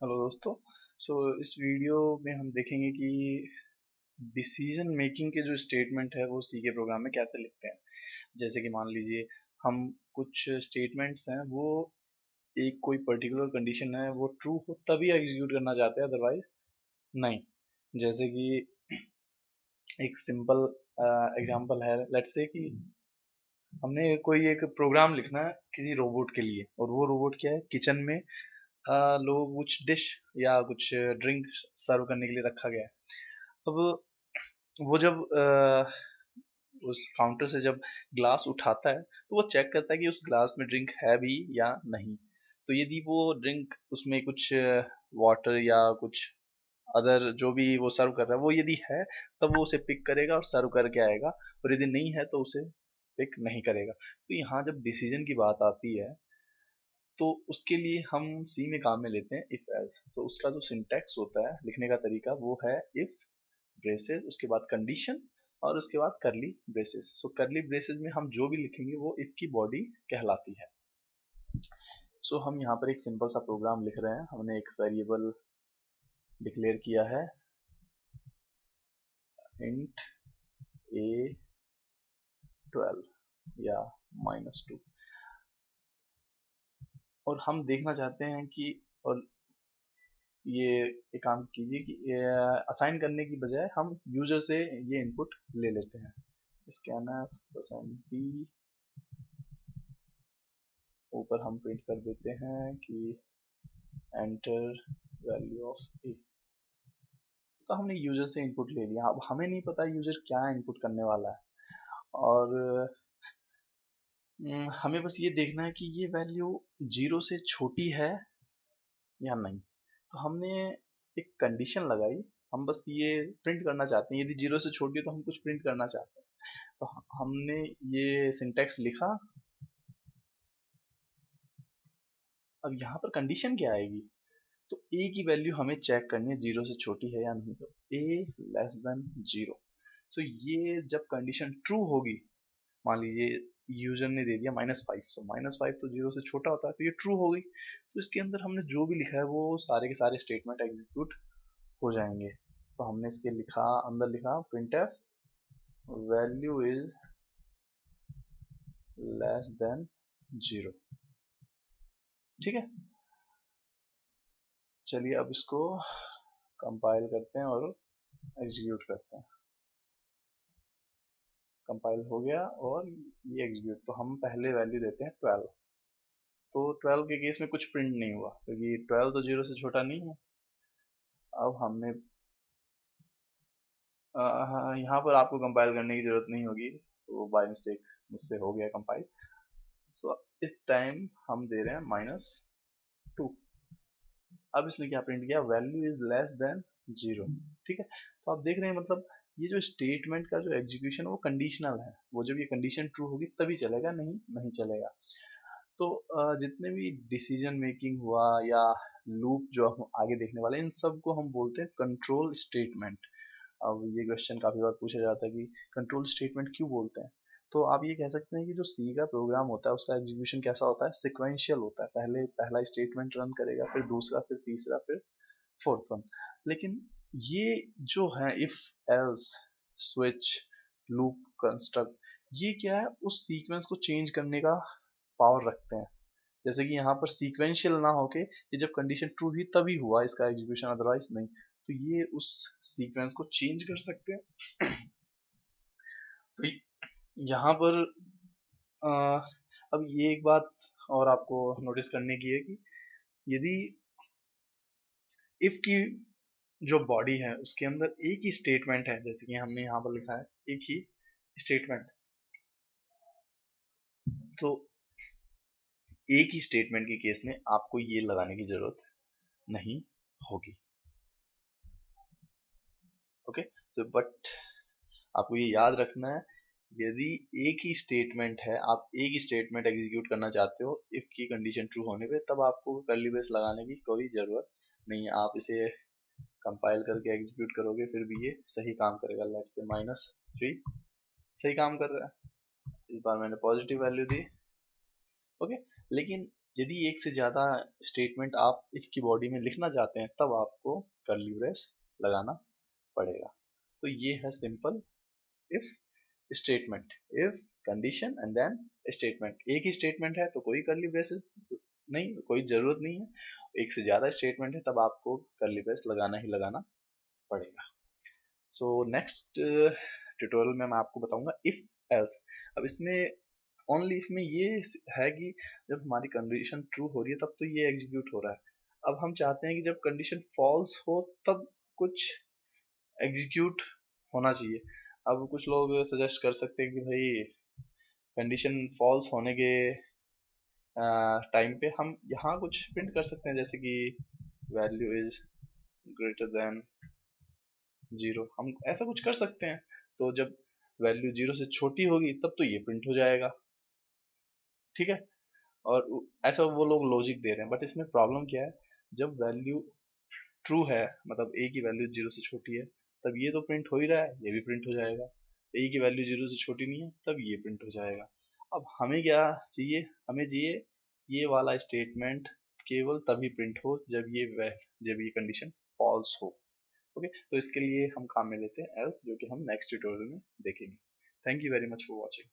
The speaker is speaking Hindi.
हेलो दोस्तों। इस वीडियो में हम देखेंगे कि डिसीजन मेकिंग के जो स्टेटमेंट है वो सी के प्रोग्राम में कैसे लिखते हैं। जैसे कि मान लीजिए हम कुछ स्टेटमेंट्स हैं वो एक कोई पर्टिकुलर कंडीशन है वो ट्रू हो तभी एग्जीक्यूट करना चाहते हैं, अदरवाइज नहीं। जैसे कि एक सिंपल एग्जांपल है, लेट्स से कि हमने कोई एक प्रोग्राम लिखना है किसी रोबोट के लिए, और वो रोबोट क्या है, किचन में लोगों को कुछ डिश या कुछ ड्रिंक सर्व करने के लिए रखा गया है। अब वो जब उस काउंटर से जब ग्लास उठाता है तो वो चेक करता है कि उस ग्लास में ड्रिंक है भी या नहीं। तो यदि वो ड्रिंक उसमें कुछ वाटर या कुछ अदर जो भी वो सर्व कर रहा है वो यदि है, तब वो उसे पिक करेगा और सर्व करके आएगा। और यदि नहीं है तो उसे पिक नहीं करेगा। तो यहाँ जब डिसीजन की बात आती है तो उसके लिए हम सी में काम में लेते हैं इफ एल्स। तो उसका जो सिंटैक्स होता है लिखने का तरीका वो है इफ ब्रेसेस, उसके बाद कंडीशन, और उसके बाद करली ब्रेसेस। करली ब्रेसेस में हम जो भी लिखेंगे वो इफ की बॉडी कहलाती है। हम यहाँ पर एक सिंपल सा प्रोग्राम लिख रहे हैं। हमने एक वेरिएबल डिक्लेयर किया है इंट a12 या -2, और हम देखना चाहते हैं कि, और ये एक काम कीजिए कि असाइन करने की बजाय हम यूजर से ये इनपुट ले लेते हैं। scanf %d ऊपर हम प्रिंट कर देते हैं कि एंटर वैल्यू ऑफ ए। तो हमने यूजर से इनपुट ले लिया। अब हमें नहीं पता यूजर क्या इनपुट करने वाला है, और हमें बस ये देखना है कि ये वैल्यू 0 से छोटी है या नहीं। तो हमने एक कंडीशन लगाई। हम बस ये प्रिंट करना चाहते हैं, यदि 0 से छोटी है तो हम कुछ प्रिंट करना चाहते हैं। तो हमने ये सिंटैक्स लिखा। अब यहाँ पर कंडीशन क्या आएगी, तो ए की वैल्यू हमें चेक करनी है 0 से छोटी है या नहीं। तो ए लेस देन 0। तो ये जब कंडीशन ट्रू होगी, मान लीजिए यूजर ने दे दिया -5, तो -5 तो 0 से छोटा होता है, तो ये ट्रू हो गई। तो इसके अंदर हमने जो भी लिखा है वो सारे के सारे स्टेटमेंट एग्जीक्यूट हो जाएंगे। तो हमने इसके लिखा, अंदर लिखा printf value is less than 0। ठीक है, चलिए अब इसको कंपाइल करते हैं और एग्जीक्यूट करते हैं। कंपाइल हो गया और ये एग्जीक्यूट। तो हम पहले वैल्यू देते हैं 12। तो 12 के केस में कुछ प्रिंट नहीं हुआ क्योंकि 12 तो 0 से छोटा नहीं है। अब हमने यहाँ पर आपको कंपाइल करने की जरूरत नहीं होगी, तो बाय मिस्टेक मुझसे हो गया कंपाइल। इस टाइम हम दे रहे हैं -2। अब इसने क्या प्रिंट किया, वैल्यू इज लेस देन 0। ठीक है, तो आप देख रहे हैं मतलब ये जो स्टेटमेंट का जो एग्जीक्यूशन है वो कंडीशनल है। वो जब ये कंडीशन ट्रू होगी तभी चलेगा, नहीं नहीं चलेगा। तो जितने भी डिसीजन मेकिंग हुआ या लूप जो हम आगे देखने वाले हैं, इन सब को हम बोलते हैं कंट्रोल स्टेटमेंट। अब ये क्वेश्चन काफी बार पूछा जाता है कि कंट्रोल स्टेटमेंट क्यों बोलते हैं। तो आप ये कह सकते हैं कि जो सी का प्रोग्राम होता है उसका एग्जीक्यूशन कैसा होता है, सिक्वेंशियल होता है। पहले पहला स्टेटमेंट रन करेगा, फिर दूसरा, फिर तीसरा, फिर फोर्थ वन। लेकिन ये जो है if else switch loop construct, ये क्या है, उस सीक्वेंस को चेंज करने का पावर रखते हैं। जैसे कि यहाँ पर सीक्वेंशियल ना होके ये जब कंडीशन ट्रू हुई तभी हुआ इसका एग्जीक्यूशन, अदरवाइज नहीं। तो ये उस सीक्वेंस को चेंज कर सकते हैं। तो यहाँ पर अ, अब ये एक बात और आपको नोटिस करने की है कि यदि इफ की जो बॉडी है उसके अंदर एक ही स्टेटमेंट है, जैसे कि हमने यहाँ पर लिखा है एक ही स्टेटमेंट, तो एक ही स्टेटमेंट के केस में आपको ये लगाने की जरूरत नहीं होगी। ओके, तो बट आपको ये याद रखना है, यदि एक ही स्टेटमेंट है, आप एक ही स्टेटमेंट एग्जीक्यूट करना चाहते हो इफ की कंडीशन ट्रू होने पे, तब आपको कर्ली ब्रेस लगाने की कोई जरूरत नहीं है। आप इसे कंपाइल करके एग्जीक्यूट करोगे फिर भी ये सही काम करेगा। लेट्स से -3 सही काम कर रहा है। इस बार मैंने पॉजिटिव वैल्यू दी। ओके, लेकिन यदि एक से ज़्यादा स्टेटमेंट आप इफ की बॉडी में लिखना चाहते हैं तब आपको कर्ली ब्रेस लगाना पड़ेगा। तो ये है simple if statement, if condition and then statement. एक ही स्टेटमेंट है तो कोई कर्ली ब्रेसेस नहीं, कोई ज़रूरत नहीं है। एक से ज़्यादा स्टेटमेंट है तब आपको कर्ली ब्रेस लगाना ही लगाना पड़ेगा। सो नेक्स्ट ट्यूटोरियल में मैं आपको बताऊंगा इफ एल्स। अब इसमें ओनली इसमें ये है कि जब हमारी कंडीशन ट्रू हो रही है तब तो ये एग्जीक्यूट हो रहा है। अब हम चाहते हैं कि जब कंडीशन फॉल्स हो तब कुछ एग्जीक्यूट होना चाहिए। अब कुछ लोग सजेस्ट कर सकते हैं कि भाई कंडीशन फॉल्स होने के टाइम पे हम यहाँ कुछ प्रिंट कर सकते हैं, जैसे कि वैल्यू इज ग्रेटर देन 0, हम ऐसा कुछ कर सकते हैं। तो जब वैल्यू 0 से छोटी होगी तब तो ये प्रिंट हो जाएगा, ठीक है। और ऐसा वो लोग लॉजिक दे रहे हैं, बट इसमें प्रॉब्लम क्या है, जब वैल्यू ट्रू है मतलब ए की वैल्यू 0 से छोटी है तब ये तो प्रिंट हो ही रहा है, ये भी प्रिंट हो जाएगा। ए की वैल्यू 0 से छोटी नहीं है तब ये प्रिंट हो जाएगा। अब हमें क्या चाहिए, हमें चाहिए ये वाला स्टेटमेंट केवल तभी प्रिंट हो जब ये कंडीशन फॉल्स हो। ओके, तो इसके लिए हम काम में लेते हैं एल्स, जो कि हम नेक्स्ट ट्यूटोरियल में देखेंगे। Thank you very much for watching.